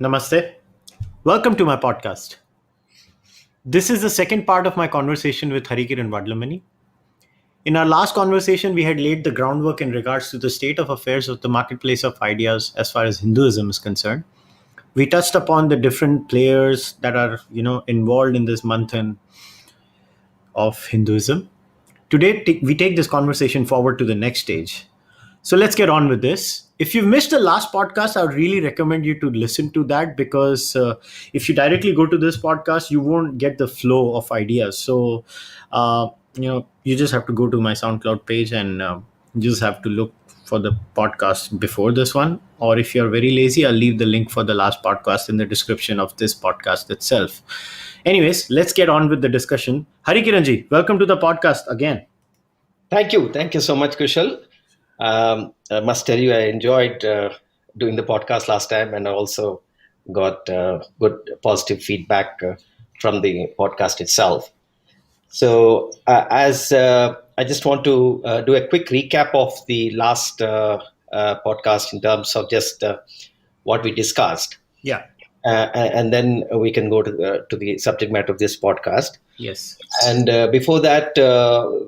Namaste. Welcome to my podcast. This is the second part of my conversation with Hari Kiran Vadlamani. In our last conversation, we had laid the groundwork in regards to the state of affairs of the marketplace of ideas as far as Hinduism is concerned. We touched upon the different players that are, involved in this manthan of Hinduism. Today, we take this conversation forward to the next stage. So let's get on with this. If you've missed the last podcast, I would really recommend you to listen to that because if you directly go to this podcast, you won't get the flow of ideas. So, you just have to go to my SoundCloud page and you just have to look for the podcast before this one. Or if you're very lazy, I'll leave the link for the last podcast in the description of this podcast itself. Anyways, let's get on with the discussion. Hari Kiranji, welcome to the podcast again. Thank you. Thank you so much, Kushal. I must tell you, I enjoyed doing the podcast last time, and I also got good positive feedback from the podcast itself. So, as I just want to do a quick recap of the last podcast in terms of just what we discussed. Yeah. And then we can go to the subject matter of this podcast. Yes. And before that,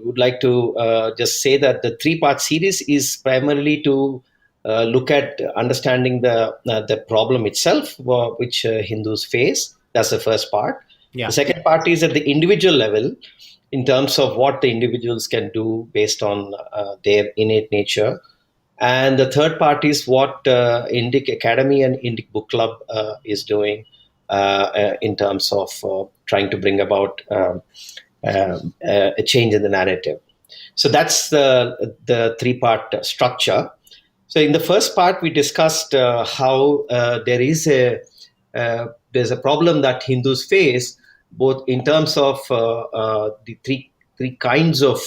would like to just say that the three-part series is primarily to look at understanding the problem itself, which Hindus face. That's the first part. Yeah. The second part is at the individual level, in terms of what the individuals can do based on their innate nature. And the third part is what Indic Academy and Indic Book Club is doing in terms of trying to bring about a change in the narrative. So that's the three-part structure. So in the first part, we discussed how there's a problem that Hindus face, both in terms of the three kinds of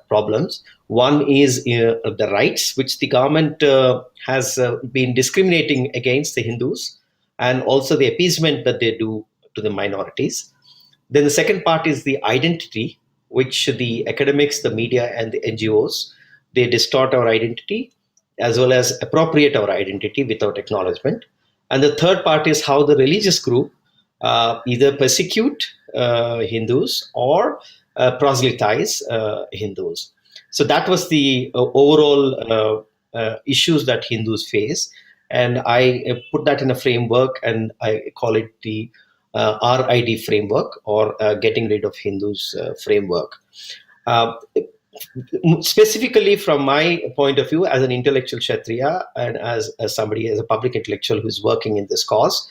problems. One is the rights, which the government has been discriminating against the Hindus, and also the appeasement that they do to the minorities. Then the second part is the identity, which the academics, the media, and the NGOs, they distort our identity as well as appropriate our identity without acknowledgement. And the third part is how the religious group either persecute Hindus or proselytize Hindus. So that was the overall issues that Hindus face. And I put that in a framework, and I call it the RID framework, or Getting Rid of Hindus framework. Specifically from my point of view as an intellectual Kshatriya and as somebody, as a public intellectual who is working in this cause,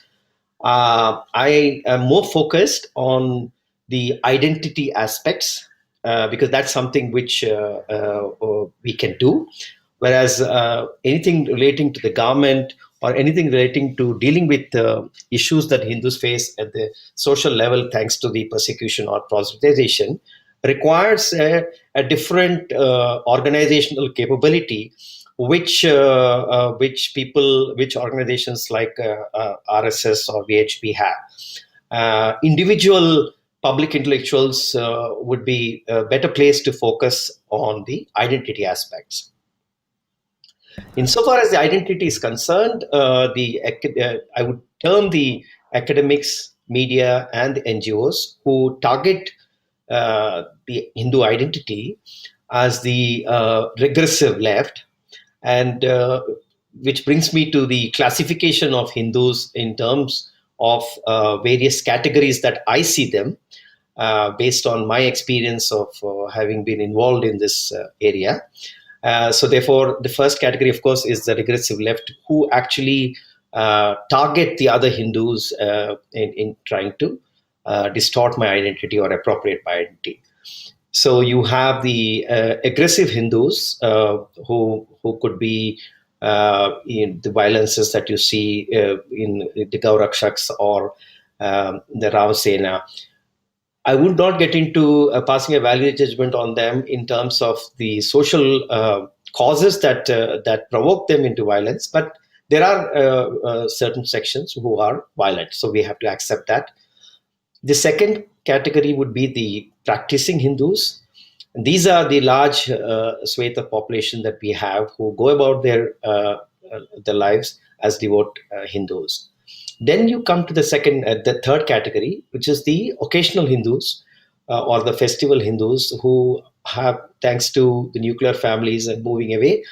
I am more focused on the identity aspects because that's something which we can do. Whereas anything relating to the government or anything relating to dealing with issues that Hindus face at the social level, thanks to the persecution or proselytization, requires a different organizational capability, which organizations like RSS or VHP have. Individual public intellectuals would be a better place to focus on the identity aspects. Insofar as the identity is concerned, I would term the academics, media, and the NGOs who target the Hindu identity as the regressive left, and which brings me to the classification of Hindus in terms of various categories that I see them based on my experience of having been involved in this area. So therefore, the first category, of course, is the regressive left, who actually target the other Hindus in trying to distort my identity or appropriate my identity. So you have the aggressive Hindus who could be in the violences that you see in the Gaurakshaks or the Ravasena. I would not get into passing a value judgment on them in terms of the social causes that provoke them into violence, but there are certain sections who are violent, so we have to accept that. The second category would be the practicing Hindus. These are the large swathe of population that we have who go about their their lives as devout Hindus. Then you come to the third category, which is the occasional Hindus or the festival Hindus who have, thanks to the nuclear families and moving away,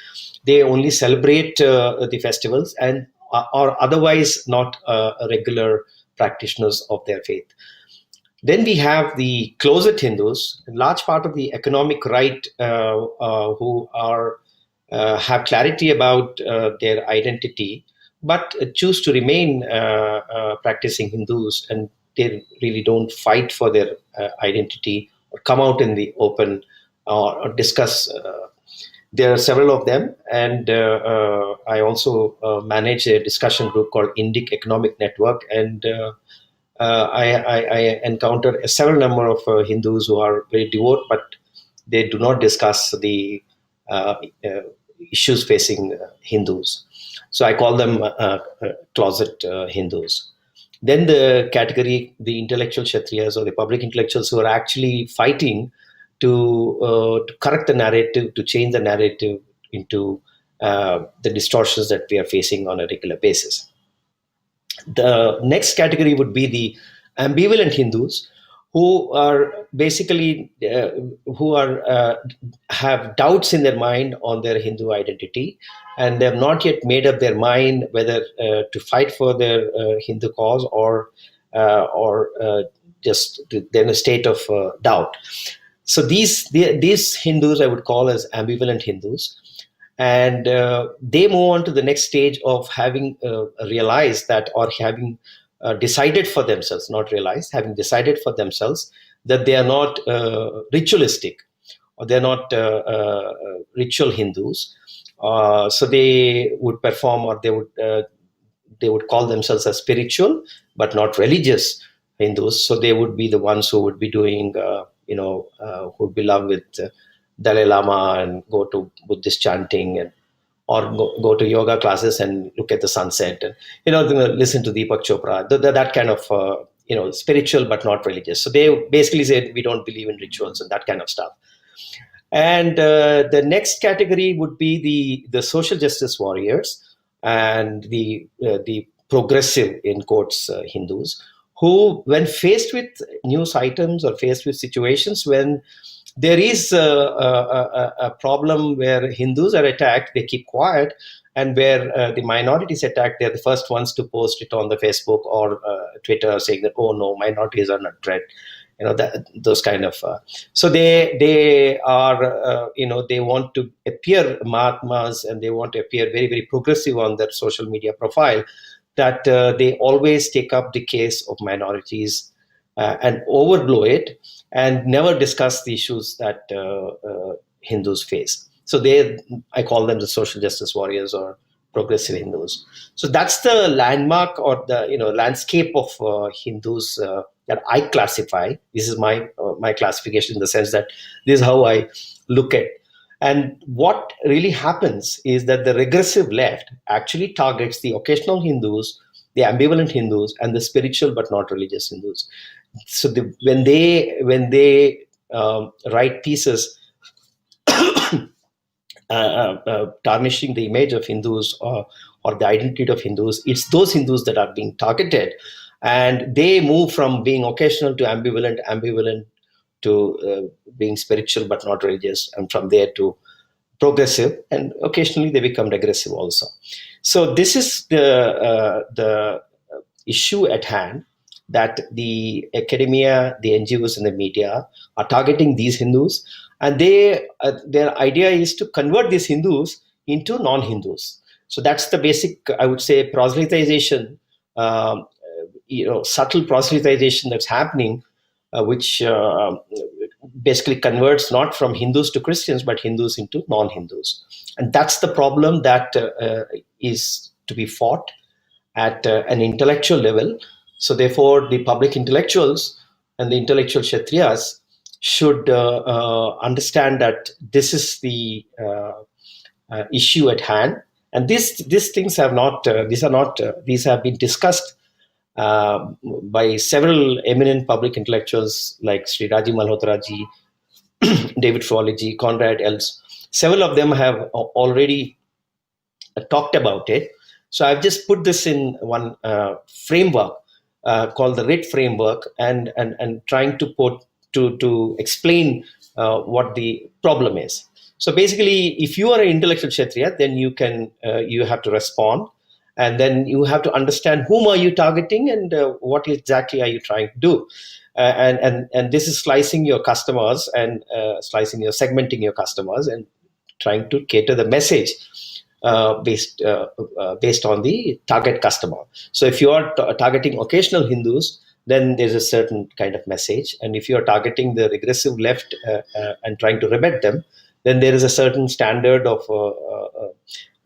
they only celebrate the festivals and are otherwise not regular practitioners of their faith. Then we have the closet Hindus, a large part of the economic right, who are have clarity about their identity, but choose to remain practicing Hindus, and they really don't fight for their identity or come out in the open or discuss. There are several of them, and I also manage a discussion group called Indic Economic Network, and I encounter a several number of Hindus who are very devout, but they do not discuss the uh, uh, issues facing Hindus. So I call them closet Hindus. Then the category, the intellectual Kshatriyas or the public intellectuals who are actually fighting to correct the narrative, to change the narrative into the distortions that we are facing on a regular basis. The next category would be the ambivalent Hindus, who are basically who are have doubts in their mind on their Hindu identity, and they have not yet made up their mind whether to fight for their Hindu cause or just they're in a state of doubt. So these Hindus I would call as ambivalent Hindus, and they move on to the next stage of having realized that, or having decided for themselves, not realized, having decided for themselves that they are not ritualistic, or they're not ritual Hindus. So they would perform, or they would call themselves as spiritual but not religious Hindus. So they would be the ones who would be doing, who would be loved with Dalai Lama and go to Buddhist chanting, and or go to yoga classes and look at the sunset, and listen to Deepak Chopra. That kind of spiritual but not religious. So they basically said we don't believe in rituals and that kind of stuff. And the next category would be the social justice warriors and the progressive, in quotes, Hindus, who, when faced with news items or faced with situations when there is a problem where Hindus are attacked, they keep quiet, and where the minorities attacked, they're the first ones to post it on the Facebook or Twitter, saying that, oh no, minorities are not threat. Those kind of. So they are they want to appear Mahatmas, and they want to appear very, very progressive on their social media profile. That they always take up the case of minorities and overblow it, and never discuss the issues that Hindus face. So I call them the social justice warriors or progressive Hindus. So that's the landmark, or the landscape of Hindus that I classify. This is my classification, in the sense that this is how I look at. And what really happens is that the regressive left actually targets the occasional Hindus, the ambivalent Hindus, and the spiritual but not religious Hindus. So when they write pieces tarnishing the image of Hindus, or the identity of Hindus, it's those Hindus that are being targeted, and they move from being occasional to ambivalent to being spiritual but not religious, and from there to progressive, and occasionally they become regressive also. So this is the issue at hand, that the academia, the NGOs, and the media are targeting these Hindus, and their idea is to convert these Hindus into non-Hindus. So that's the basic, I would say, proselytization, subtle proselytization that's happening, which basically converts not from Hindus to Christians, but Hindus into non-Hindus. And that's the problem that is to be fought at an intellectual level. So therefore, the public intellectuals and the intellectual Kshatriyas should understand that this is the issue at hand. And these things have not, these have been discussed by several eminent public intellectuals like Sri Raji Malhotra ji, David Frawley ji, Conrad Els. Several of them have already talked about it. So I've just put this in one framework called the RIT framework, and trying to explain what the problem is. So basically, if you are an intellectual Kshatriya, then you have to respond, and then you have to understand whom are you targeting, and what exactly are you trying to do. And this is slicing your customers, and segmenting your customers, and trying to cater the message based on the target customer. So if you are targeting occasional Hindus, then there's a certain kind of message. And if you are targeting the regressive left and trying to rebut them, then there is a certain standard of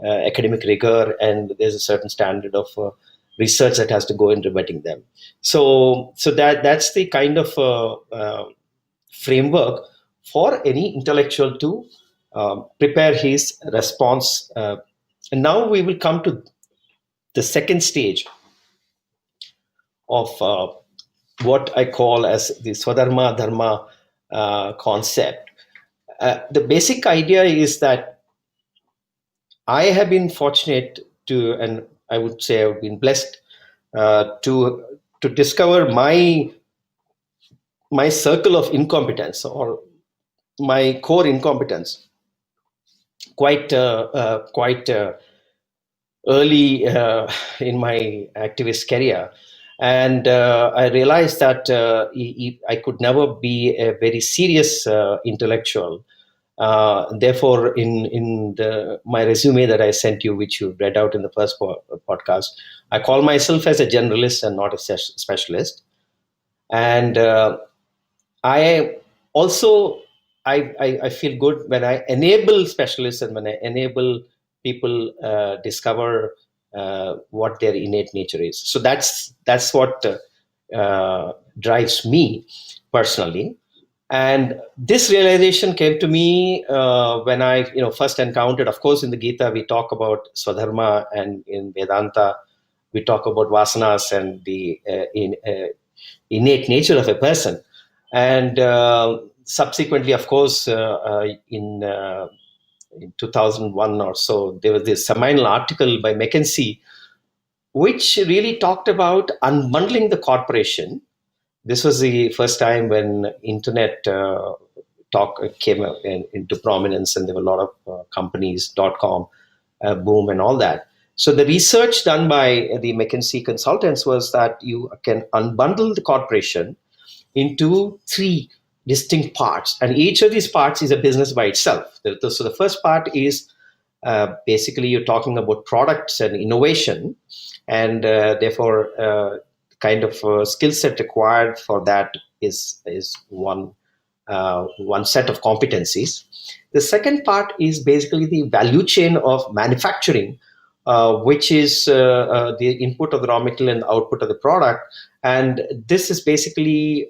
academic rigor, and there's a certain standard of research that has to go in rebutting them. So that's the kind of framework for any intellectual to prepare his response. And now we will come to the second stage of what I call as the Swadharma Dharma concept. The basic idea is that I have been fortunate to, and I would say I've been blessed to discover my circle of incompetence, or my core incompetence, quite early in my activist career. And I realized that I could never be a very serious intellectual. Therefore, in my resume that I sent you, which you read out in the first podcast, I call myself as a generalist and not a specialist. And I also I feel good when I enable specialists, and when I enable people discover what their innate nature is. So that's what drives me personally. And this realization came to me when I first encountered. Of course, in the Gita we talk about Swadharma, and in Vedanta we talk about vasanas and the innate nature of a person. And subsequently, of course, in 2001 or so, there was this seminal article by McKinsey, which really talked about unbundling the corporation. This was the first time when internet talk came into prominence, and there were a lot of companies, .com boom and all that. So the research done by the McKinsey consultants was that you can unbundle the corporation into three distinct parts, and each of these parts is a business by itself. So the first part is basically you're talking about products and innovation, and therefore kind of skill set required for that is one set of competencies. The second part is basically the value chain of manufacturing, which is the input of the raw material and the output of the product. And this is basically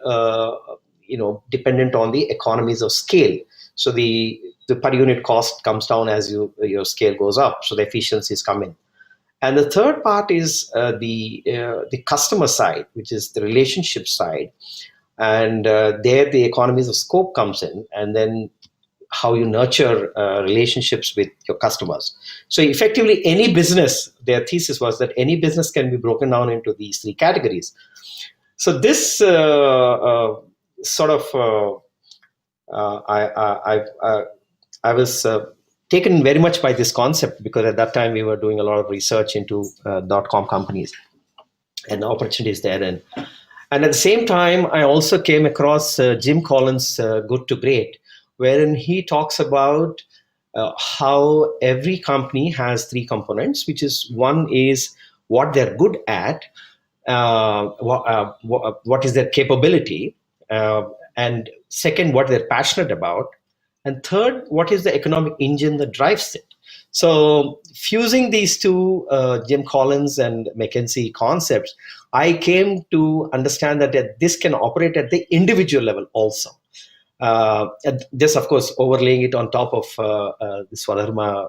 dependent on the economies of scale. So the per unit cost comes down as your scale goes up, so the efficiencies come in. And the third part is the customer side, which is the relationship side, and there the economies of scope comes in, and then how you nurture relationships with your customers. So effectively, any business, their thesis was that any business can be broken down into these three categories. So this sort of I was taken very much by this concept, because at that time we were doing a lot of research into .com companies and opportunities there. And at the same time, I also came across Jim Collins' Good to Great, wherein he talks about how every company has three components, which is one is what they're good at, what is their capability, and second, what they're passionate about, and third, what is the economic engine that drives it. So fusing these two Jim Collins and McKinsey concepts, I came to understand that this can operate at the individual level also. This, of course, overlaying it on top of the Swadharma,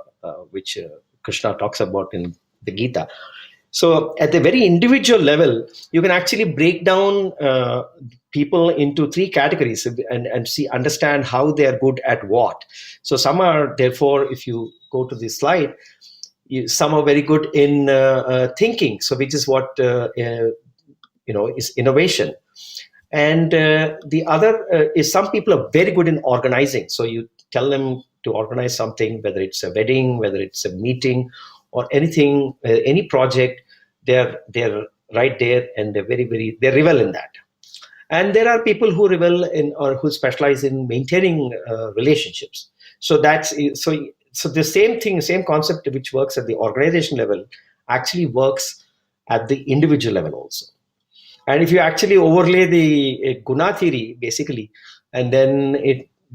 which Krishna talks about in the Gita. So at the very individual level, you can actually break down people into three categories and understand how they are good at what. So some are, therefore, if you go to this slide, some are very good in thinking, so which is what is innovation. And the other is some people are very good in organizing. So you tell them to organize something, whether it's a wedding, whether it's a meeting, or anything, any project. They're right there, and they're they revel in that. And there are people who revel in, or who specialize in maintaining relationships. So that's so the same thing, same concept which works at the organization level actually works at the individual level also. And if you actually overlay the guna theory, basically, and then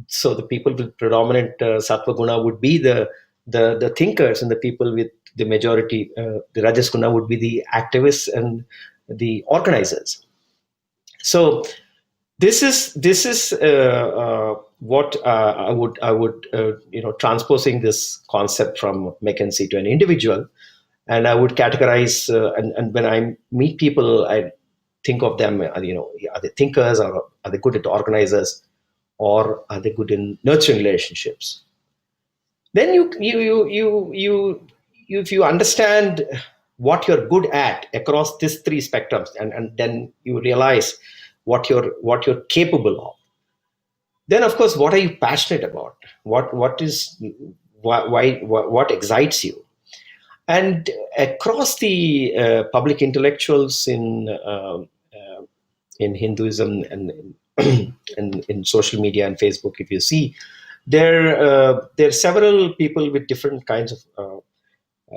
so the people with predominant sattva guna would be the thinkers, and the people with the majority, the rajas guna, would be the activists and the organizers. So this is what I would transposing this concept from McKinsey to an individual, and I would categorize, and when I meet people, I think of them, are they thinkers, or are they good at organizers, or are they good in nurturing relationships? Then if you understand what you're good at across these three spectrums, and then you realize what you're capable of, then of course, what are you passionate about, what is what excites you. And across the public intellectuals in Hinduism, and and in social media and Facebook, if you see, there are several people with different kinds of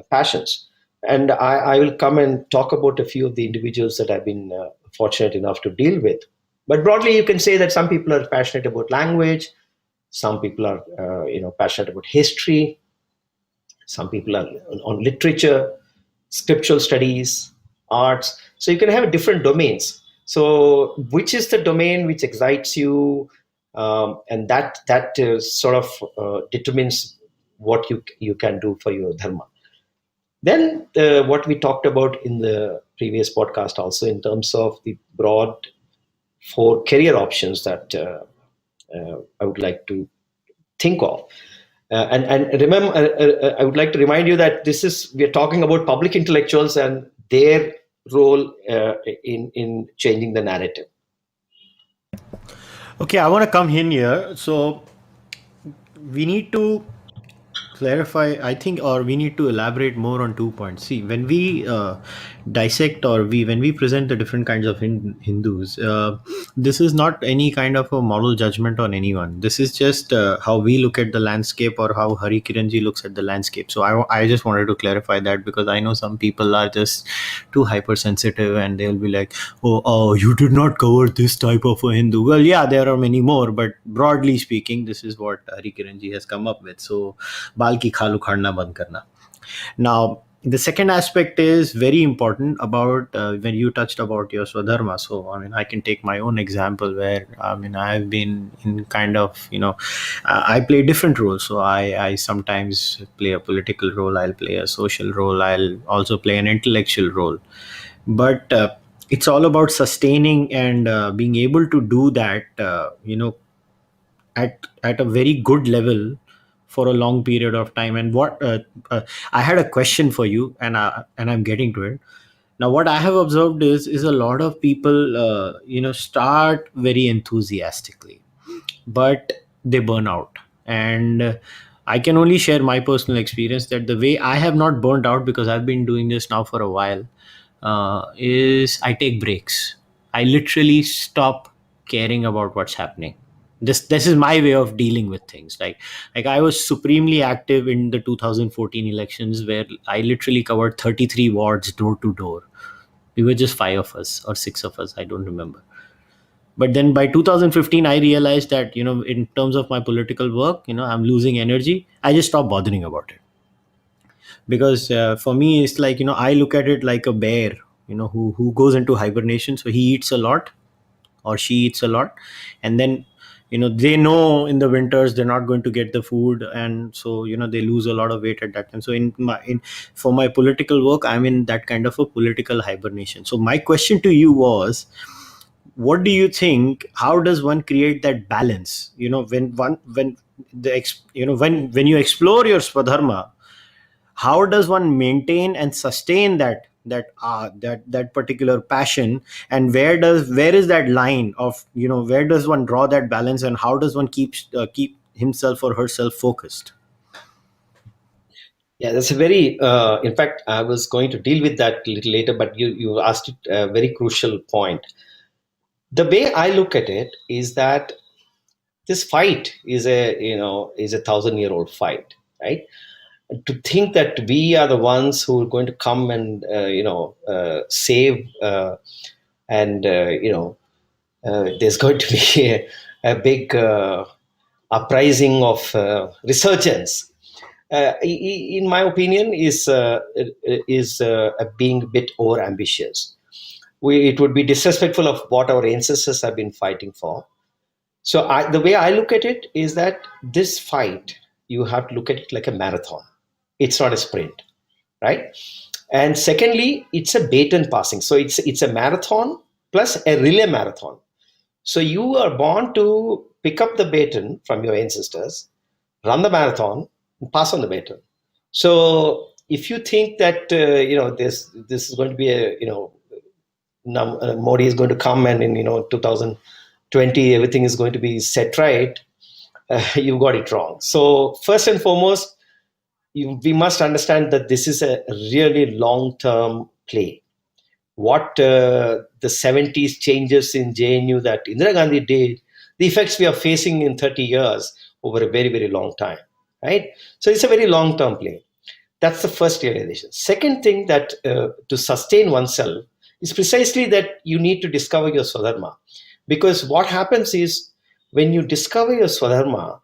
passions. And I will come and talk about a few of the individuals that I've been fortunate enough to deal with. But broadly, you can say that some people are passionate about language, some people are passionate about history, some people are on literature, scriptural studies, arts. So you can have different domains. So which is the domain which excites you, and that sort of determines what you can do for your dharma. Then what we talked about in the previous podcast also, in terms of the broad four career options that I would like to think of. And remember, I would like to remind you that we are talking about public intellectuals and their role in changing the narrative. Okay, I want to come in here. So we need to clarify, I think, or we need to elaborate more on 2 points. See, when we dissect, or when we present the different kinds of Hindus, this is not any kind of a moral judgment on anyone. This is just how we look at the landscape, or how Hari Kiranji looks at the landscape. So I just wanted to clarify that, because I know some people are just too hypersensitive, and they'll be like, oh, you did not cover this type of a Hindu. Well, yeah, there are many more, but broadly speaking, this is what Hari Kiranji has come up with. So बाल की खाल उखाड़ना बंद करना. Now, the second aspect is very important about when you touched about your Swadharma. So, I mean, I can take my own example where, I mean, I've been in kind of, I play different roles. So I sometimes play a political role, I'll play a social role, I'll also play an intellectual role. But it's all about sustaining and being able to do that, at a very good level for a long period of time. And what I had a question for you, and I'm getting to it now. What I have observed is a lot of people start very enthusiastically, but they burn out. And I can only share my personal experience, that the way I have not burnt out, because I've been doing this now for a while, is I take breaks. I literally stop caring about what's happening. This is my way of dealing with things. Like I was supremely active in the 2014 elections, where I literally covered 33 wards door to door. We were just five of us or six of us, I don't remember. But then by 2015, I realized that, in terms of my political work, I'm losing energy. I just stopped bothering about it. Because for me, it's like, I look at it like a bear, who goes into hibernation. So he eats a lot, or she eats a lot, and then, they know in the winters they're not going to get the food, and so, they lose a lot of weight at that time. So for my political work, I'm in that kind of a political hibernation. So my question to you was, what do you think, how does one create that balance, when you explore your Swadharma, how does one maintain and sustain that particular passion, and where is that line of, where does one draw that balance, and how does one keep himself or herself focused? Yeah, that's a very. In fact, I was going to deal with that a little later, but you asked it a very crucial point. The way I look at it is that this fight is a 1,000-year-old fight, right? To think that we are the ones who are going to come and save and there's going to be a big uprising of resurgence. In my opinion, is being a bit over ambitious. It would be disrespectful of what our ancestors have been fighting for. So the way I look at it is that this fight, you have to look at it like a marathon. It's not a sprint, right? And secondly, it's a baton passing. So it's a marathon plus a relay marathon. So you are born to pick up the baton from your ancestors, run the marathon, and pass on the baton. So if you think that this is going to be a Modi is going to come and in 2020 everything is going to be set right, you got it wrong. So first and foremost, we must understand that this is a really long term play. What the 70s changes in JNU that Indira Gandhi did, the effects we are facing in 30 years over a very, very long time, right? So it's a very long term play. That's the first realization. Second thing, that to sustain oneself is precisely that you need to discover your Swadharma. Because what happens is when you discover your Swadharma,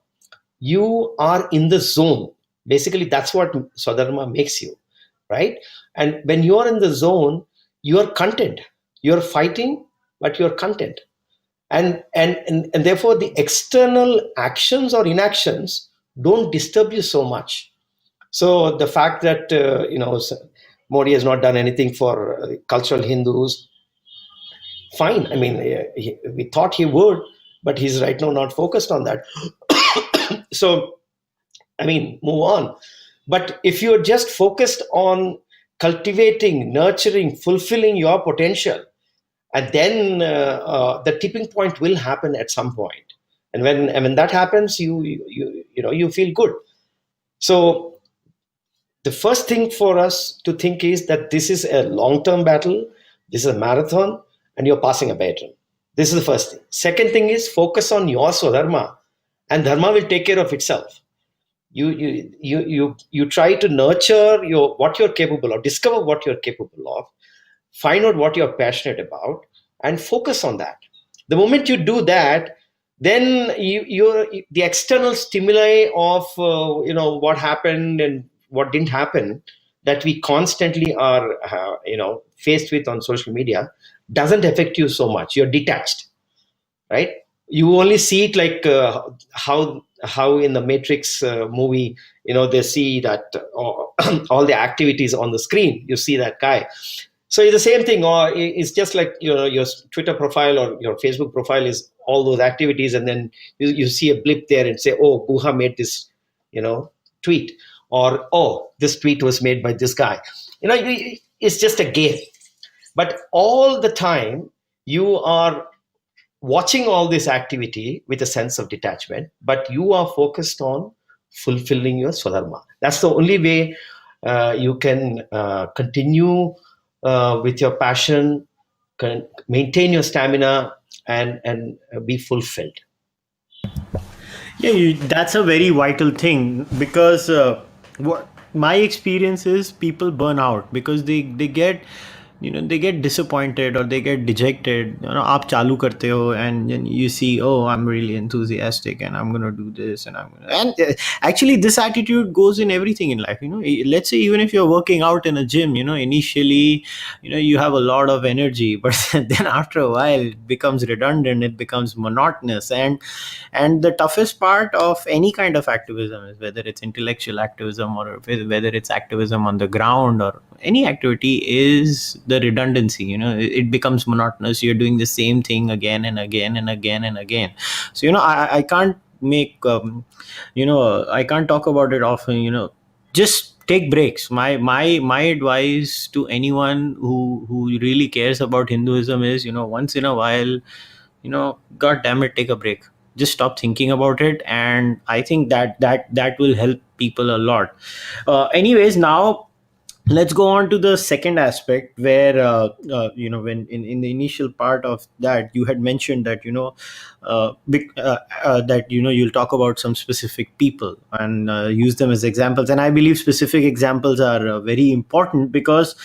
you are in the zone. Basically, that's what Swadharma makes you, right? And when you are in the zone, you are content. You're fighting, but you're content. And therefore, the external actions or inactions don't disturb you so much. So the fact that Modi has not done anything for cultural Hindus, fine. I mean, we thought he would, but he's right now not focused on that. So, I mean, move on. But if you're just focused on cultivating, nurturing, fulfilling your potential, and then the tipping point will happen at some point. And when that happens, you feel good. So the first thing for us to think is that this is a long-term battle, this is a marathon, and you're passing a baton. This is the first thing. Second thing is focus on your Swadharma, and Dharma will take care of itself. You try to nurture what you're capable of, discover what you're capable of, find out what you're passionate about, and focus on that. The moment you do that, then the external stimuli of what happened and what didn't happen, that we constantly are faced with on social media, doesn't affect you so much. You're detached, right? You only see it like how in the Matrix movie, they see that all the activities on the screen. You see that guy. So it's the same thing, or it's just like your Twitter profile or your Facebook profile is all those activities, and then you see a blip there and say, "Oh, Guha made this, tweet," or "Oh, this tweet was made by this guy." It's just a game. But all the time you are watching all this activity with a sense of detachment, but you are focused on fulfilling your Swadharma. That's the only way you can continue with your passion, can maintain your stamina, and be fulfilled. Yeah, that's a very vital thing, because what my experience is, people burn out because they get, they get disappointed or they get dejected. Aap chalu karte ho, and then you see, oh, I'm really enthusiastic and I'm gonna do this, and actually this attitude goes in everything in life. Let's say even if you're working out in a gym, initially, you have a lot of energy, but then after a while it becomes redundant, it becomes monotonous, and the toughest part of any kind of activism is, whether it's intellectual activism or whether it's activism on the ground or any activity, is the redundancy. It becomes monotonous. You're doing the same thing again and again and again and again. So I can't make I can't talk about it often. Just take breaks. My advice to anyone who really cares about Hinduism is, once in a while, god damn it, take a break. Just stop thinking about it, and I think that will help people a lot. Anyways, now let's go on to the second aspect, where when in the initial part of that you had mentioned that that you'll talk about some specific people and use them as examples, and I believe specific examples are very important, because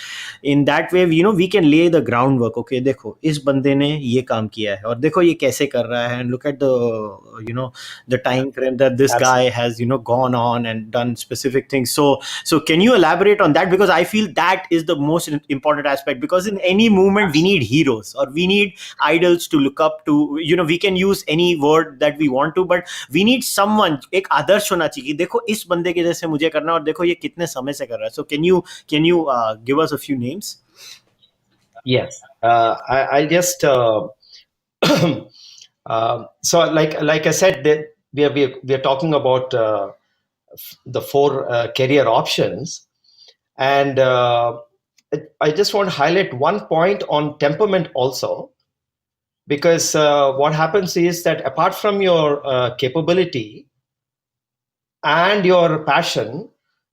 in that way we can lay the groundwork. Okay, देखो इस बंदे ने ये काम किया है और देखो ये कैसे कर रहा है, and look at the time frame that this guy Absolutely. has gone on and done specific things. So can you elaborate on that? Because I feel that is the most important aspect, because in any movement we need heroes, or we need idols to look up to. We can use any word that we want to, but we need someone, एक आदर्श होना चाहिए कि देखो इस बंदे के जैसे मुझे करना, और देखो ये कितने समय से कर रहा है. So can you give us a few names? Yes. I'll just so like I said, that we are talking about the four career options, and I just want to highlight one point on temperament also, because what happens is that apart from your capability and your passion,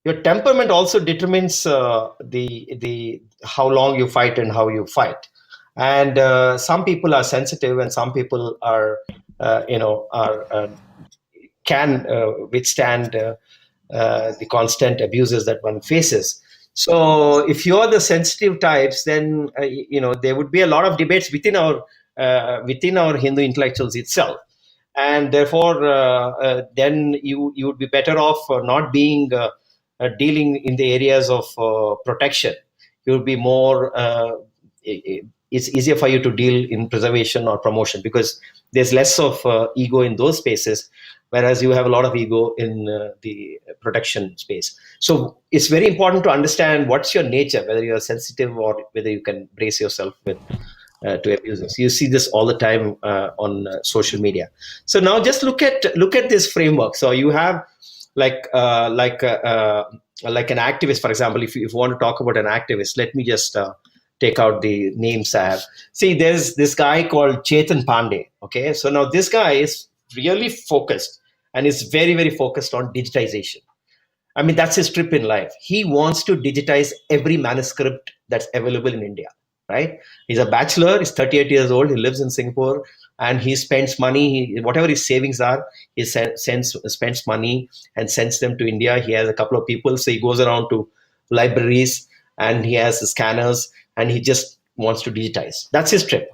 your temperament also determines the how long you fight and how you fight. And some people are sensitive, and some people are are can withstand the constant abuses that one faces. So if you're the sensitive types, then there would be a lot of debates within our Hindu intellectuals itself, and therefore then you would be better off not being dealing in the areas of protection. You would be more it's easier for you to deal in preservation or promotion, because there's less of ego in those spaces, whereas you have a lot of ego in the protection space. So it's very important to understand what's your nature, whether you're sensitive or whether you can brace yourself with to abusers. You see this all the time on social media. So now just look at this framework. So you have like like an activist, for example. If you want to talk about an activist, let me just take out the names I have. See, there's this guy called Chetan Pandey. Okay, so now this guy is really focused, and is very, very focused on digitization. I mean, that's his trip in life. He wants to digitize every manuscript that's available in India, right? He's a bachelor, he's 38 years old, he lives in Singapore, and he spends money, whatever his savings are, he spends money and sends them to India. He has a couple of people, so he goes around to libraries, and he has the scanners, and he just wants to digitize. That's his trip,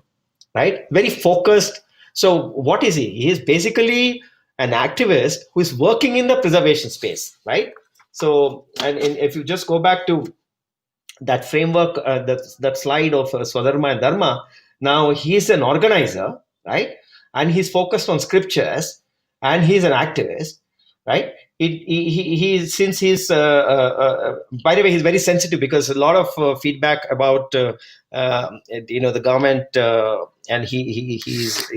right? Very focused. So what is he? He is basically an activist who is working in the preservation space, right? So, and if you just go back to that framework, that slide of Swadharma and Dharma, now he's an organizer, right? And he's focused on scriptures, and he's an activist, right? He since he's by the way, he's very sensitive, because a lot of feedback about the government, and he's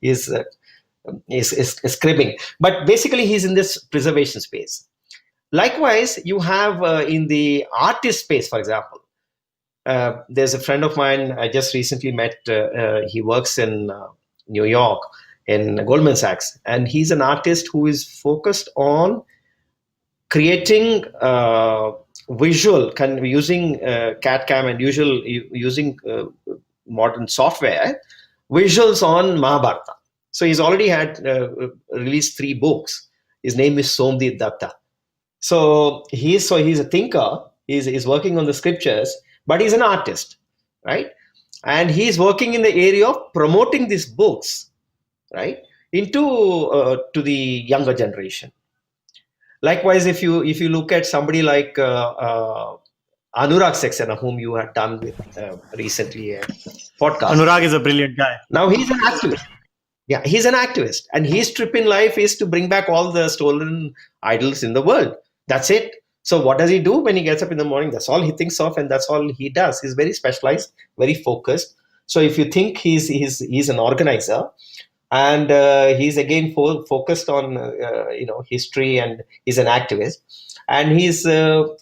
is cribbing, but basically he's in this preservation space. Likewise, you have in the artist space, for example, there's a friend of mine I just recently met. He works in New York in Goldman Sachs, and he's an artist who is focused on creating visual, using CAD CAM and using modern software, visuals on Mahabharata. So he's already had released 3 books. His name is Somdeep Datta. So he's a thinker. He's working on the scriptures, but he's an artist, right? And he's working in the area of promoting these books, right, into to the younger generation. Likewise, if you look at somebody like Anurag Saxena, whom you had done with recently a podcast. Anurag is a brilliant guy. Now he's an activist. Yeah, he's an activist, and his trip in life is to bring back all the stolen idols in the world. That's it. So what does he do when he gets up in the morning? That's all he thinks of, and that's all he does. He's very specialized, very focused. So if you think he's an organizer, and he's again focused on history, and he's an activist, and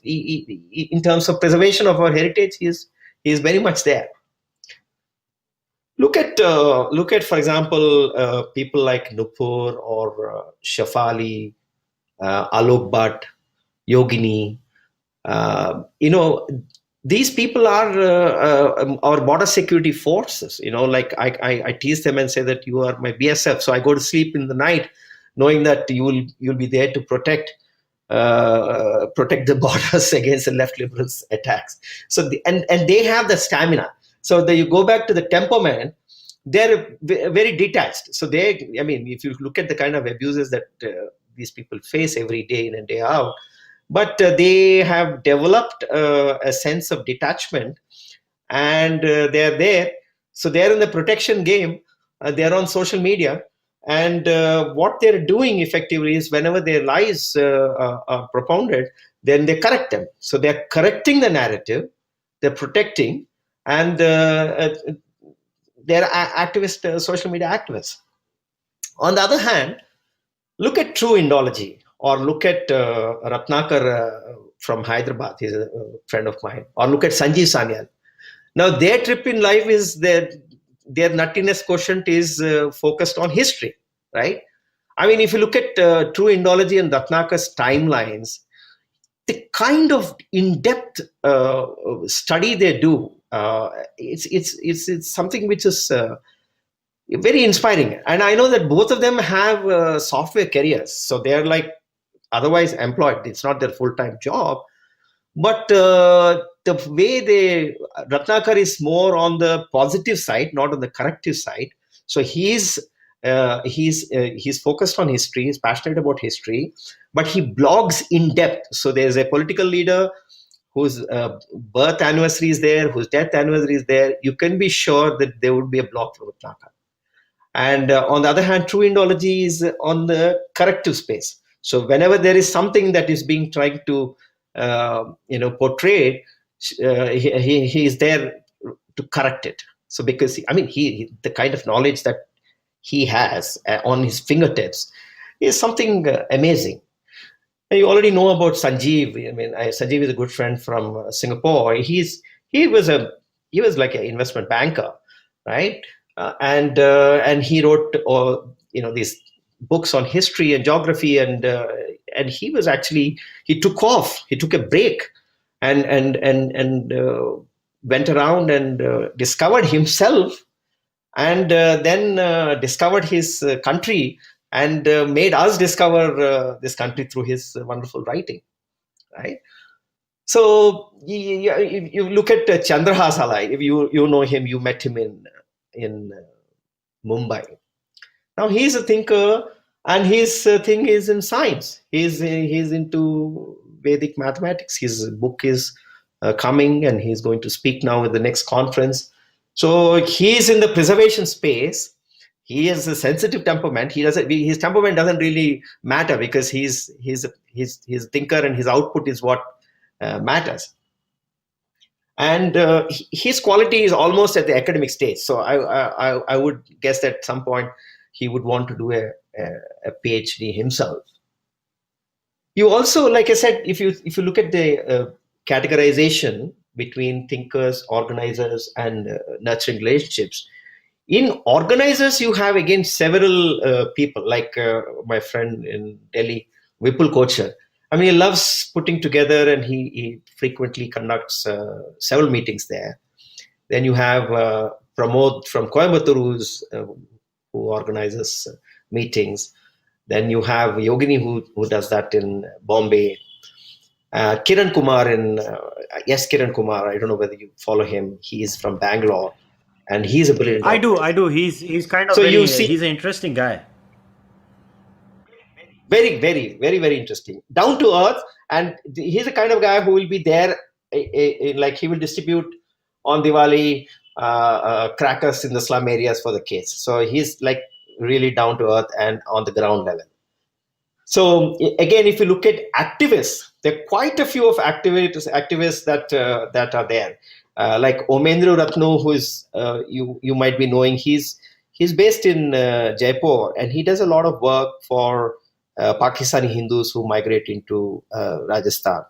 in terms of preservation of our heritage, he's very much there. Look at for example, people like Nupur or Shafali, Alok Bhatt, Yogini. These people are our border security forces. Like I tease them and say that you are my BSF. So I go to sleep in the night knowing that you'll be there to protect the borders against the left liberals' attacks. So and they have the stamina. So you go back to the temperament. They're very detached. So if you look at the kind of abuses that these people face every day in and day out, but they have developed a sense of detachment, and they're there. So they're in the protection game. They're on social media, and what they're doing effectively is whenever their lies are propounded, then they correct them. So they're correcting the narrative, they're protecting, and they're activist, social media activists. On the other hand, look at True Indology, or look at Ratnakar from Hyderabad. He's a friend of mine. Or look at Sanjeev Sanyal. Now, their trip in life is their nuttiness quotient is focused on history, right? I mean, if you look at True Indology and Ratnakar's timelines, the kind of in-depth study they do, it's something which is very inspiring. And I know that both of them have software careers, so they're like otherwise employed. It's not their full-time job, but the way Ratnakar is more on the positive side, not on the corrective side. So he's focused on history. He's passionate about history, but he blogs in depth. So there's a political leader whose birth anniversary is there, whose death anniversary is there. You can be sure that there would be a blog from Ratnakar. And on the other hand, True Indology is on the corrective space. So whenever there is something that is being tried to portrayed, he is there to correct it. So because he the kind of knowledge that he has on his fingertips is something amazing. You already know about Sanjeev. Sanjeev is a good friend from Singapore. He was like an investment banker, right? And he wrote these books on history and geography, and he was actually, he took a break, and went around and discovered himself, and then discovered his country, and made us discover this country through his wonderful writing, right? So if you look at Chandrahas Halai, if you know him, you met him in Mumbai. Now he's a thinker, and his thing is in science. He's into Vedic mathematics. His book is coming, and he's going to speak now at the next conference. So he's in the preservation space. He has a sensitive temperament. His temperament doesn't really matter, because he's a thinker, and his output is what matters. And his quality is almost at the academic stage. So I would guess that at some point he would want to do a PhD himself. You also, like I said, if you look at the categorization between thinkers, organizers, and nurturing relationships, in organizers you have again several people, like my friend in Delhi, Vipul Kochar. He loves putting together, and he frequently conducts several meetings there. Then you have Pramod from Coimbatore, who organizes meetings. Then you have Yogini, who does that in Bombay. Kiran Kumar Kiran Kumar. I don't know whether you follow him. He is from Bangalore, and he's a brilliant organizer. I do. He's kind of So you see, he's an interesting guy. very, very, very, very interesting, down to earth, and he's the kind of guy who will be there. Like, he will distribute on Diwali crackers in the slum areas for the kids. So he's like really down to earth and on the ground level. So again, if you look at activists, there are quite a few of activists that are there. Like Omendru Ratno, who is you might be knowing. He's based in Jaipur, and he does a lot of work for Pakistani Hindus who migrate into Rajasthan.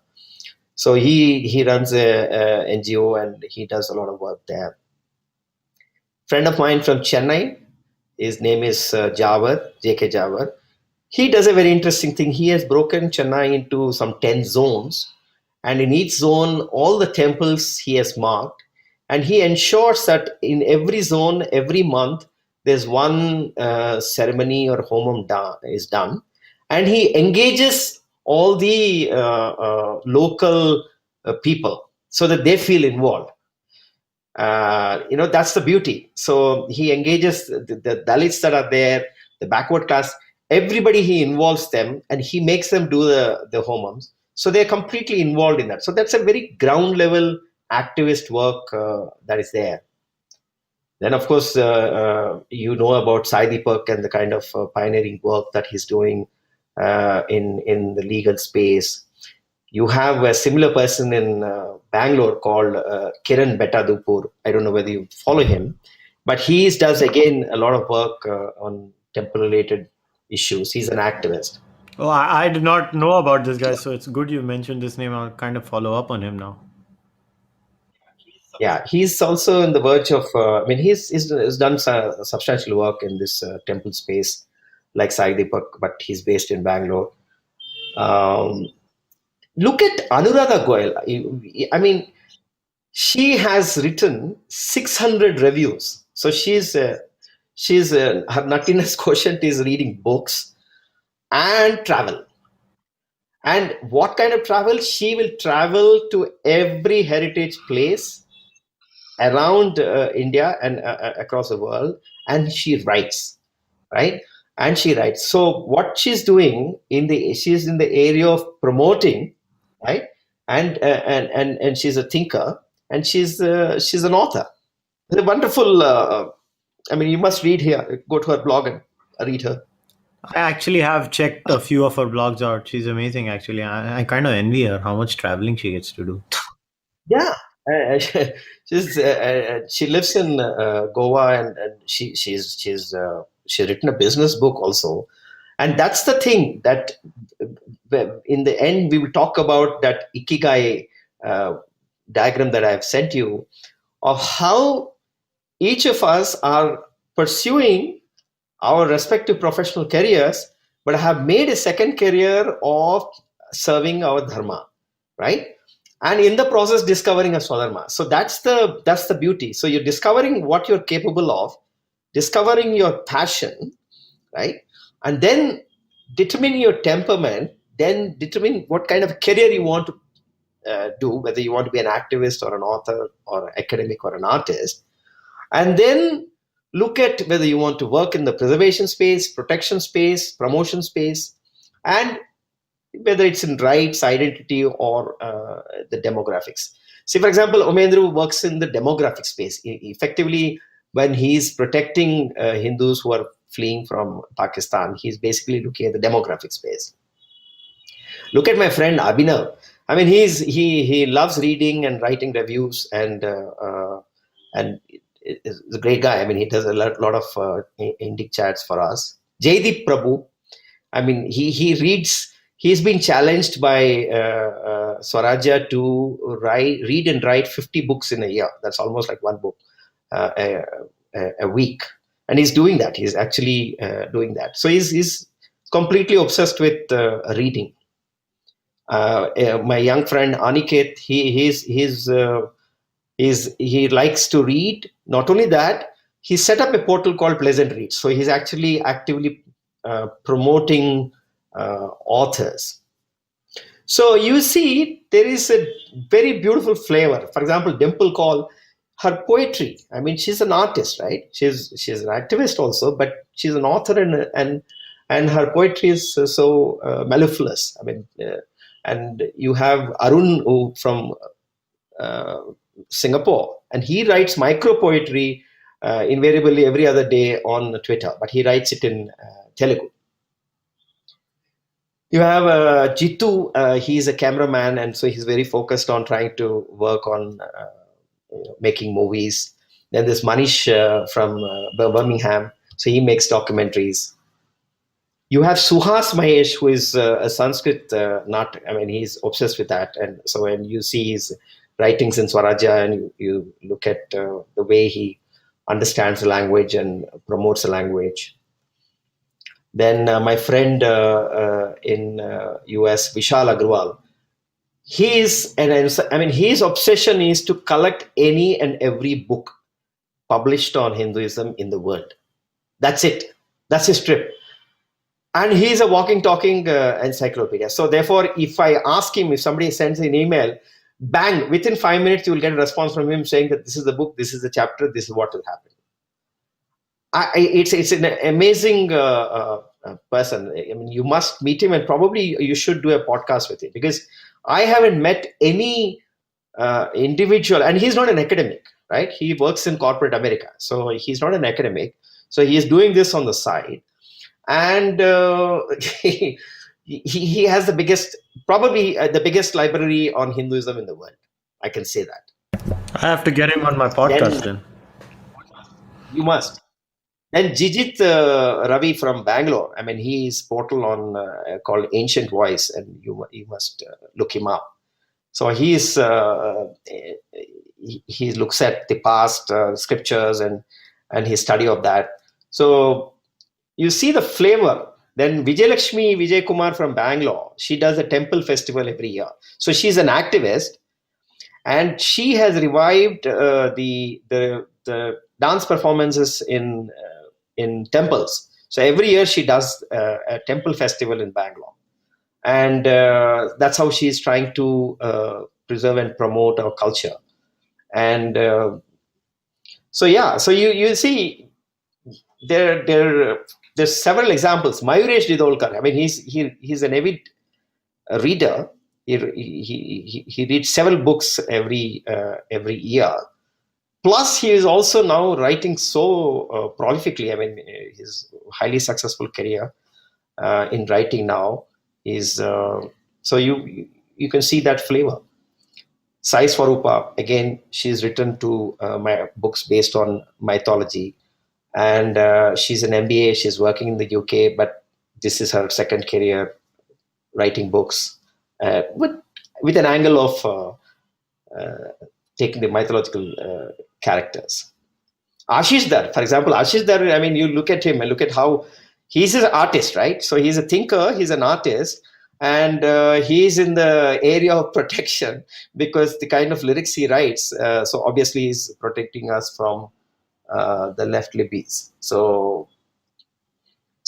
So he runs a NGO and he does a lot of work there. Friend of mine from Chennai, his name is Jawar, J.K. Jawar. He does a very interesting thing. He has broken Chennai into some 10 zones, and in each zone, all the temples he has marked, and he ensures that in every zone, every month, there's one ceremony or homam is done, and he engages all the local people so that they feel involved. That's the beauty. So he engages the Dalits that are there, the backward class, everybody. He involves them and he makes them do the homums, so they're completely involved in that. So that's a very ground level activist work that is there. Then of course about Sai Deepak and the kind of pioneering work that he's doing in the legal space. You have a similar person in Bangalore called Kiran Vadlamani. I don't know whether you follow him, but he does again a lot of work on temple-related issues. He's an activist. Oh, I did not know about this guy, so it's good you mentioned this name. I'll kind of follow up on him now. Yeah, he's also in the verge of. He's done substantial work in this temple space, like Sai Deepak, but he's based in Bangalore. Um, Look at Anuradha Goyal. I mean, she has written 600 reviews. So her nuttiness quotient is reading books and travel. And what kind of travel? She will travel to every heritage place around India and across the world, and she writes, right? And she writes. So what she's doing she's in the area of promoting, right? And she's a thinker, and she's an author. It's a wonderful. You must read here. Go to her blog and read her. I actually have checked a few of her blogs out. She's amazing, actually. I kind of envy her how much traveling she gets to do. Yeah, she lives in Goa, and she's written a business book also, and that's the thing that in the end we will talk about that ikigai uh, diagram that I've sent you of how each of us are pursuing our respective professional careers, but have made a second career of serving our dharma, right? And in the process discovering a swadharma. So that's the beauty. So you're discovering what you're capable of, discovering your passion, right? And then determine your temperament, then determine what kind of career you want to do, whether you want to be an activist or an author or an academic or an artist, and then look at whether you want to work in the preservation space, protection space, promotion space, and whether it's in rights, identity, or the demographics. See, for example, Omendru works in the demographic space. Effectively, when he's protecting Hindus who are fleeing from Pakistan, he's basically looking at the demographic space. Look at my friend Abhinav. He loves reading and writing reviews, and is a great guy. He does a lot of indie chats for us. Jaydeep Prabhu. He reads. He's been challenged by Swarajya to read and write 50 books in a year. That's almost like one book a week, and he's doing that. He's actually doing that. So he's completely obsessed with reading. My young friend Aniket, he likes to read. Not only that, he set up a portal called Pleasant Reads. So he's actually actively promoting authors. So you see, there is a very beautiful flavor. For example, Dimple Call, her poetry. She's an artist, right? She's an activist also, but she's an author, and her poetry is so mellifluous. And you have Arun from Singapore, and he writes micro poetry invariably every other day on Twitter, but he writes it in Telugu. You have Jitu. He's a cameraman, and so he's very focused on trying to work on making movies. Then there's Manish from Birmingham, so he makes documentaries. You have Suhas Mahesh, who is a Sanskrit nut. I mean, he's obsessed with that. And so when you see his writings in Swarajya and you look at the way he understands the language and promotes the language. Then my friend in US, Vishal Agrawal, his obsession is to collect any and every book published on Hinduism in the world. That's it. That's his trip. And he's a walking, talking encyclopedia. So therefore, if I ask him, if somebody sends an email, bang, within 5 minutes, you will get a response from him saying that this is the book, this is the chapter, this is what will happen. It's an amazing person. I mean, you must meet him, and probably you should do a podcast with him, because I haven't met any individual, and he's not an academic, right? He works in corporate America, so he's not an academic. So he is doing this on the side, and he has the biggest, probably the biggest library on Hinduism in the world. I can say that. I have to get him on my podcast then. You must. Then Jijit Ravi from Bangalore. I mean, he's portal on called Ancient Voice, and you must look him up. So he looks at the past scriptures and his study of that. So you see the flavor. Then Vijayalakshmi Vijay Kumar from Bangalore, she does a temple festival every year. So she's an activist, and she has revived the dance performances in temples. So every year she does a temple festival in Bangalore, and that's how she is trying to preserve and promote our culture. And so you see there's several examples. Mayuresh Didolkar, I mean, he's an avid reader. He reads several books every year. Plus, he is also now writing so prolifically. I mean, his highly successful career in writing now is so you can see that flavor. Sai Swarupa, again, she's written to my books based on mythology, and she's an MBA. She's working in the UK, but this is her second career, writing books with an angle of taking the mythological characters. Ashish Dar, for example, I mean, you look at him and look at how he's an artist, right? So he's a thinker, he's an artist, and he's in the area of protection because the kind of lyrics he writes. So obviously, he's protecting us from the left libbies. So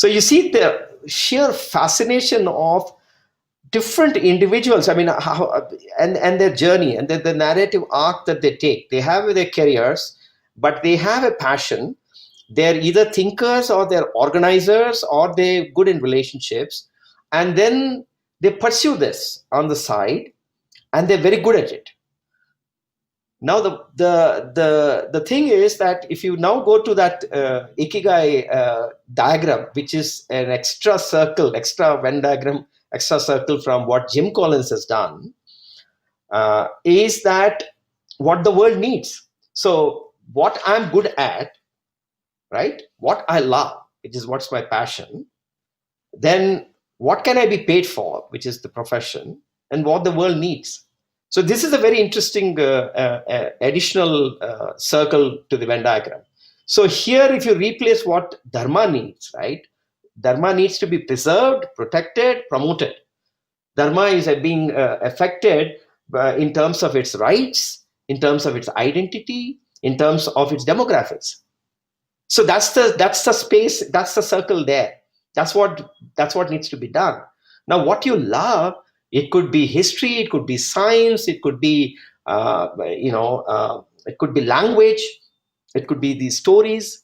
you see the sheer fascination of different individuals. I mean, and their journey and the narrative arc that they take. They have their careers, but they have a passion. They're either thinkers or they're organizers or they're good in relationships, and then they pursue this on the side, and they're very good at it. Now the thing is that if you now go to that Ikigai diagram, which is an extra Venn diagram, extra circle from what Jim Collins has done, is that what the world needs. So what I'm good at, right? What I love, which is what's my passion. Then what can I be paid for, which is the profession, and what the world needs. So this is a very interesting additional circle to the Venn diagram. So here, if you replace what Dharma needs, right? Dharma needs to be preserved, protected, promoted. Dharma is being affected in terms of its rights, in terms of its identity, in terms of its demographics. So that's the space, that's the circle there. That's what needs to be done. Now, what you love, it could be history, it could be science, it could be it could be language, it could be these stories.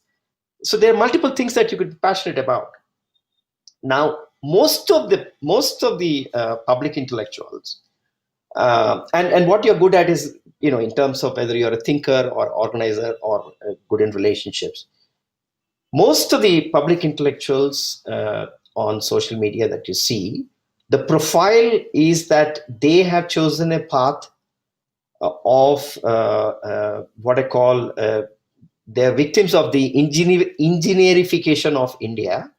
So there are multiple things that you could be passionate about. Now, most of the public intellectuals, and what you're good at is, in terms of whether you're a thinker or organizer or good in relationships. Most of the public intellectuals on social media that you see, the profile is that they have chosen a path of what I call they're victims of the engineerification of India,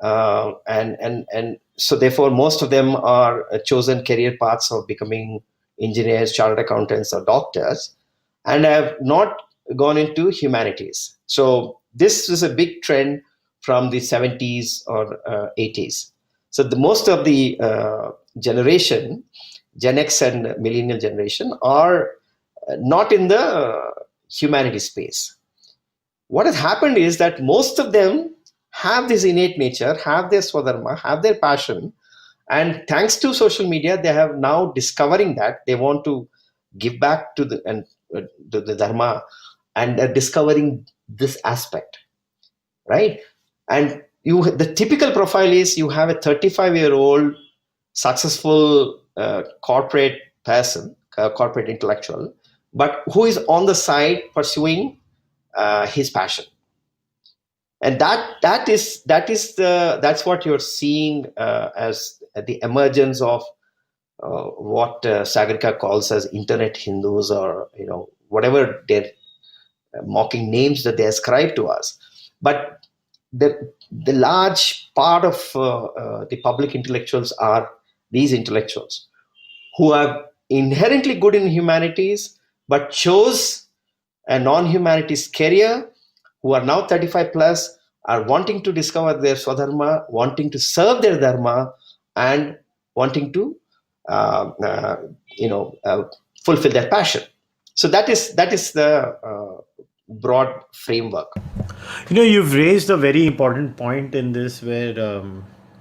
And so therefore most of them are chosen career paths of becoming engineers, chartered accountants, or doctors, and have not gone into humanities. So this is a big trend from the 70s or 80s. So the most of the generation, Gen X and millennial generation, are not in the humanities space. What has happened is that most of them have this innate nature, have their swadharma, have their passion, and thanks to social media, they have now discovering that they want to give back to the dharma, and they're discovering this aspect, right? And the typical profile is you have a 35-year-old successful corporate person, corporate intellectual, but who is on the side pursuing his passion. And that's what you're seeing as the emergence of what Sagarika calls as internet Hindus, or whatever their mocking names that they ascribe to us. But the large part of the public intellectuals are these intellectuals who are inherently good in humanities but chose a non-humanities career, who are now 35 plus, are wanting to discover their swadharma, wanting to serve their dharma, and wanting to uh, uh, you know uh, fulfill their passion. So that is the broad framework. You've raised a very important point in this where,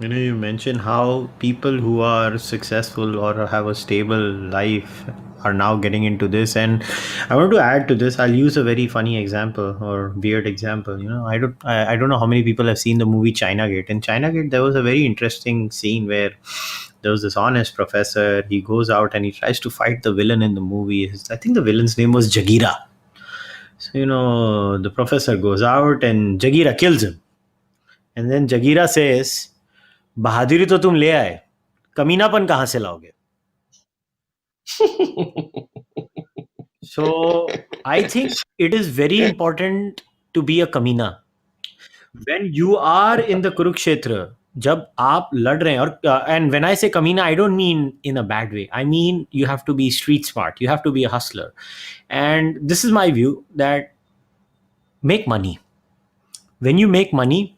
you mentioned how people who are successful or have a stable life are now getting into this. And I want to add to this. I'll use a very funny example or weird example. I don't know how many people have seen the movie China Gate. In China Gate, there was a very interesting scene where there was this honest professor. He goes out and he tries to fight the villain in the movie. I think the villain's name was Jagira. So, the professor goes out and Jagira kills him. And then Jagira says, बहादुरी तो तुम ले आए, कमीनापन कहाँ से लाओगे? So I think it is very important to be a kamina. When you are in the Kurukshetra, जब आप लड़ रहे हैं और and when I say kamina, I don't mean in a bad way. I mean you have to be street smart. You have to be a hustler. And this is my view that make money. When you make money,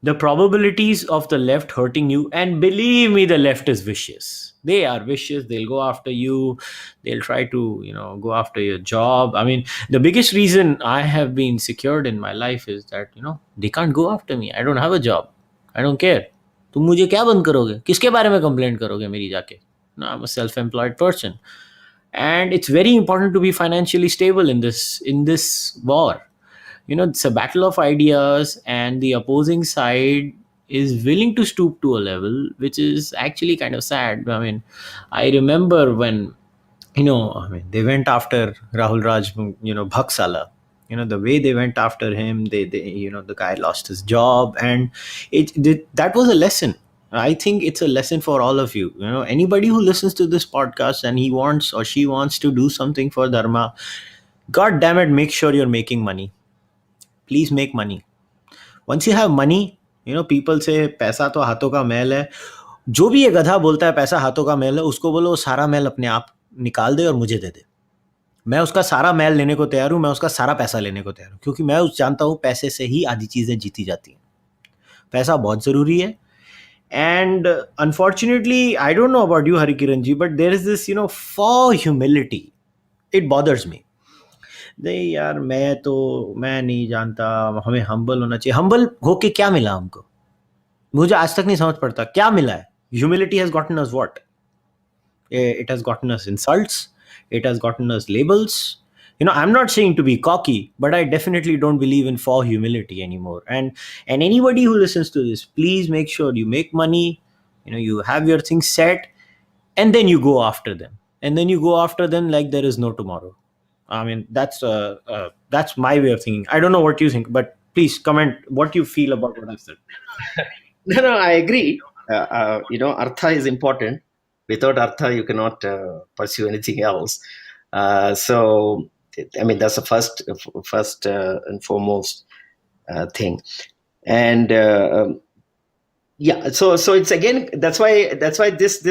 the probabilities of the left hurting you, and believe me, the left is vicious. They are vicious. They'll go after you. They'll try to go after your job. I mean, the biggest reason I have been secured in my life is that they can't go after me. I don't have a job. I don't care. तुम मुझे क्या बंद करोगे, किसके बारे में complaint करोगे मेरी जाके? No, I'm a self-employed person, and it's very important to be financially stable in this war. It's a battle of ideas, and the opposing side is willing to stoop to a level which is actually kind of sad. I mean, I remember when they went after Rahul Raj, Bhaksala. The way they went after him, they the guy lost his job, and that was a lesson. I think it's a lesson for all of you. Anybody who listens to this podcast and he wants or she wants to do something for dharma, god damn it, make sure you're making money. Please make money. Once you have money, people say पैसा तो हाथों का मैल है. जो भी ये गधा बोलता है पैसा हाथों का मैल है, उसको बोलो वो सारा मैल अपने आप निकाल दे और मुझे दे दे. मैं उसका सारा मैल लेने को तैयार हूं, मैं उसका सारा पैसा लेने को तैयार हूं, क्योंकि मैं जानता हूं पैसे से ही आधी चीजें जीती जाती हैं. पैसा बहुत जरूरी है. And unfortunately, I don't know about you, Hari Kiran ji, but there is this for humility. It bothers me. नहीं यार, मैं नहीं जानता. हमें हम्बल होना चाहिए. हम्बल होके क्या मिला हमको? मुझे आज तक नहीं समझ पड़ता क्या मिला है. Humility has gotten us what? It has gotten us insults. It has gotten us labels. I'm not saying to be cocky, but I definitely don't believe in for humility anymore. And anybody who listens to this, please make sure you make money. You have your things set, and then you go after them. And then you go after them like there is no tomorrow. I mean, that's my way of thinking. I don't know what you think, but please comment what you feel about what I've said. No, I agree. Artha is important. Without artha, you cannot pursue anything else. So, I mean, that's the first and foremost thing. And Yeah, so it's again, that's why this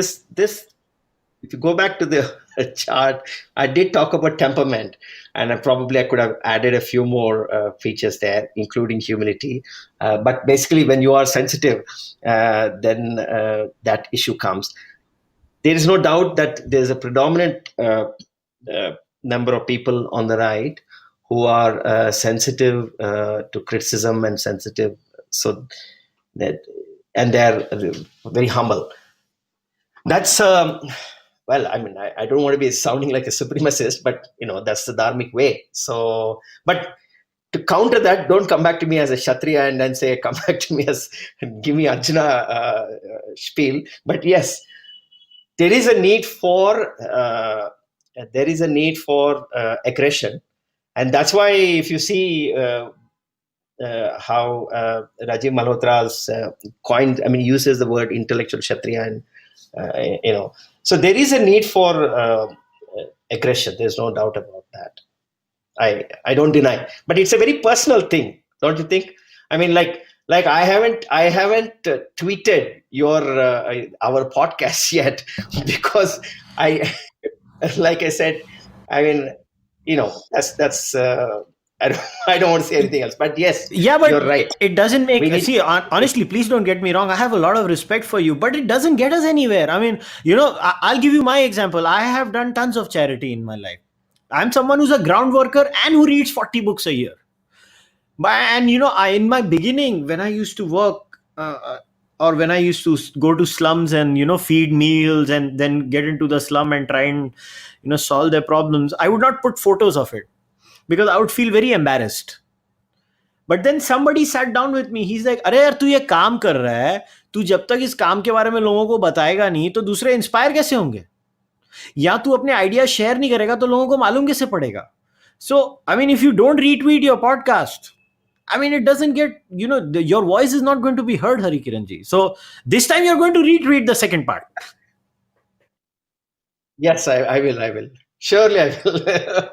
if you go back to the chart, I did talk about temperament, and I could have added a few more features there, including humility. But basically, when you are sensitive, then that issue comes. There is no doubt that there's a predominant number of people on the right who are sensitive to criticism and sensitive, so that, and they're very humble. That's well, I mean, I don't want to be sounding like a supremacist, but that's the dharmic way. So, but to counter that, don't come back to me as a kshatriya and then say come back to me as give me Arjuna spiel. But yes, there is a need for aggression, and that's why if you see how Rajiv Malhotra's coined, I mean, uses the word intellectual kshatriya, and so there is a need for aggression. There's no doubt about that. I don't deny, but it's a very personal thing, don't you think? I mean, like I haven't tweeted your our podcast yet because I like I said, I mean, that's I don't, I don't want to say anything else, but yes, Yeah, you're but right. it doesn't We make, need. see, honestly, please don't get me wrong, I have a lot of respect for you, but it doesn't get us anywhere. I mean, I'll give you my example. I have done tons of charity in my life. I'm someone who's a ground worker and who reads 40 books a year. But, and in my beginning, when I used to work, or when I used to go to slums and feed meals and then get into the slum and try and solve their problems, I would not put photos of it because I would feel very embarrassed. But then somebody sat down with me, he's like, अरे यार तू ये काम कर रहा है, तू जब तक इस काम के बारे में लोगों को बताएगा नहीं तो दूसरे इंस्पायर कैसे होंगे, या तू अपने आइडिया शेयर नहीं करेगा तो लोगों को मालूम कैसे पड़ेगा. So I mean, if you don't retweet your podcast, I mean, it doesn't get, your voice is not going to be heard, Hari Kiran ji. So this time you're going to retweet the second part. Yes, I will. I will. Surely I will.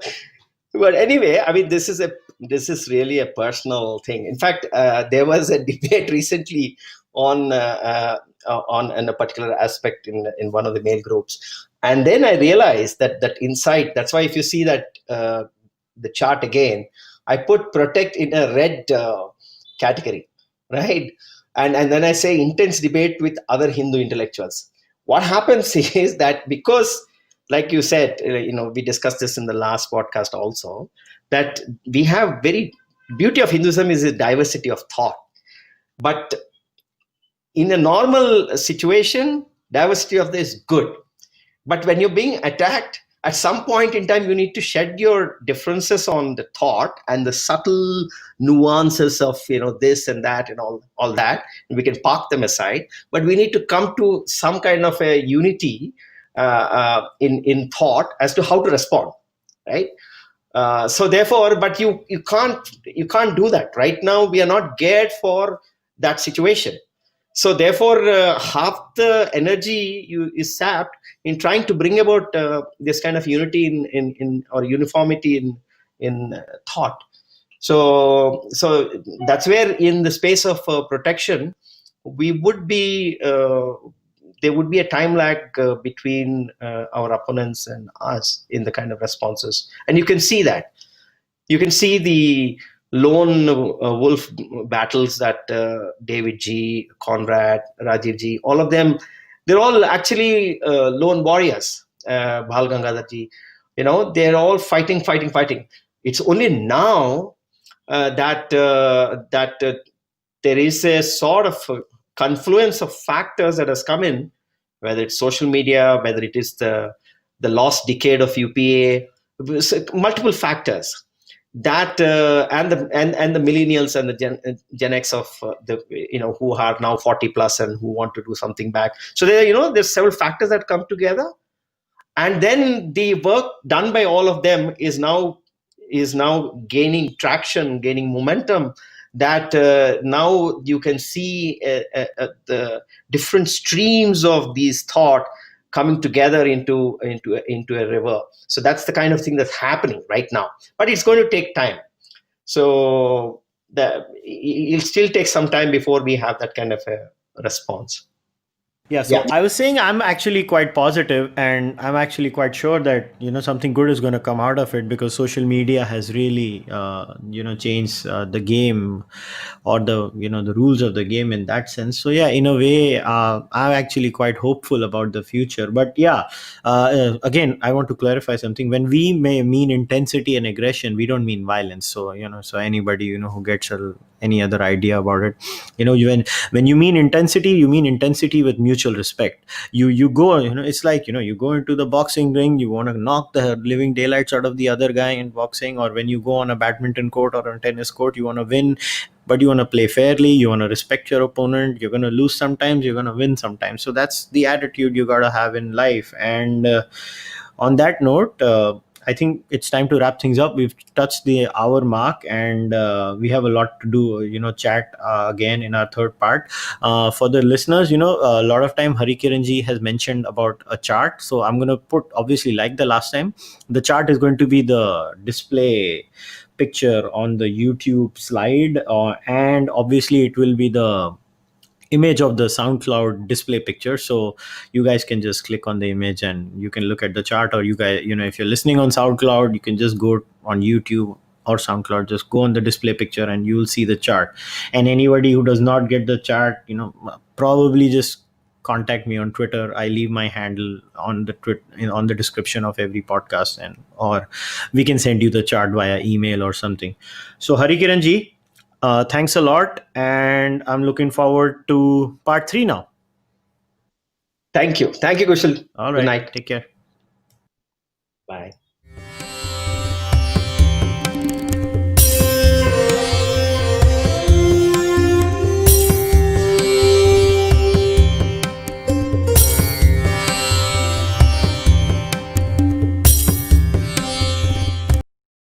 But anyway, I mean, this is really a personal thing. In fact, there was a debate recently on on a particular aspect in one of the mail groups, and then I realized that insight. That's why if you see that the chart again, I put protect in a red category, right? And then I say intense debate with other Hindu intellectuals. What happens is that because, like you said, we discussed this in the last podcast also, that we have very beauty of Hinduism is a diversity of thought. But in a normal situation, diversity of this is good. But when you're being attacked, at some point in time, you need to shed your differences on the thought and the subtle nuances of this and that and all that. And we can park them aside, but we need to come to some kind of a unity in thought as to how to respond, right? So therefore, but you can't do that right now. We are not geared for that situation. So therefore, half the energy is sapped in trying to bring about this kind of unity in or uniformity in thought. So that's where in the space of protection, we would be there would be a time lag between our opponents and us in the kind of responses, and you can see that. You can see the lone wolf battles that David G, Conrad, Rajiv G, all of them, they're all actually lone warriors. Bhal Gangadhar Ji, they're all fighting. It's only now that there is a sort of confluence of factors that has come in, whether it's social media, whether it is the lost decade of UPA, multiple factors that and the millennials and the Gen X of the who are now 40 plus and who want to do something back. So there's several factors that come together, and then the work done by all of them is now gaining traction, gaining momentum, that now you can see the different streams of these thought coming together into a river. So that's the kind of thing that's happening right now, but it's going to take time. So it'll still take some time before we have that kind of a response. Yeah, Yeah. so I was saying I'm actually quite positive, and I'm actually quite sure that something good is going to come out of it, because social media has really changed the game, or the rules of the game in that sense. So yeah, in a way, I'm actually quite hopeful about the future. But yeah, again, I want to clarify something. When we may mean intensity and aggression, we don't mean violence. So so anybody who gets any other idea about it, when you mean intensity with mutual respect. You go, it's like, you go into the boxing ring, you want to knock the living daylights out of the other guy in boxing. Or when you go on a badminton court or a tennis court, you want to win, but you want to play fairly, you want to respect your opponent. You're going to lose sometimes, you're going to win sometimes. So that's the attitude you got to have in life. And on that note, I think it's time to wrap things up. We've touched the hour mark, and we have a lot to do, chat again in our third part. For the listeners, a lot of time Hari Kiran ji has mentioned about a chart. So I'm going to put, obviously, like the last time, the chart is going to be the display picture on the YouTube slide, and obviously it will be the image of the SoundCloud display picture. So you guys can just click on the image and you can look at the chart. Or you guys, if you're listening on SoundCloud, you can just go on YouTube or SoundCloud, just go on the display picture and you'll see the chart. And anybody who does not get the chart, probably just contact me on Twitter. I leave my handle on the on the description of every podcast, and or we can send you the chart via email or something. So Hari Kiran ji, thanks a lot, and I'm looking forward to part 3 now. Thank you. Thank you, Kushal. All Good right, night. take care. Bye.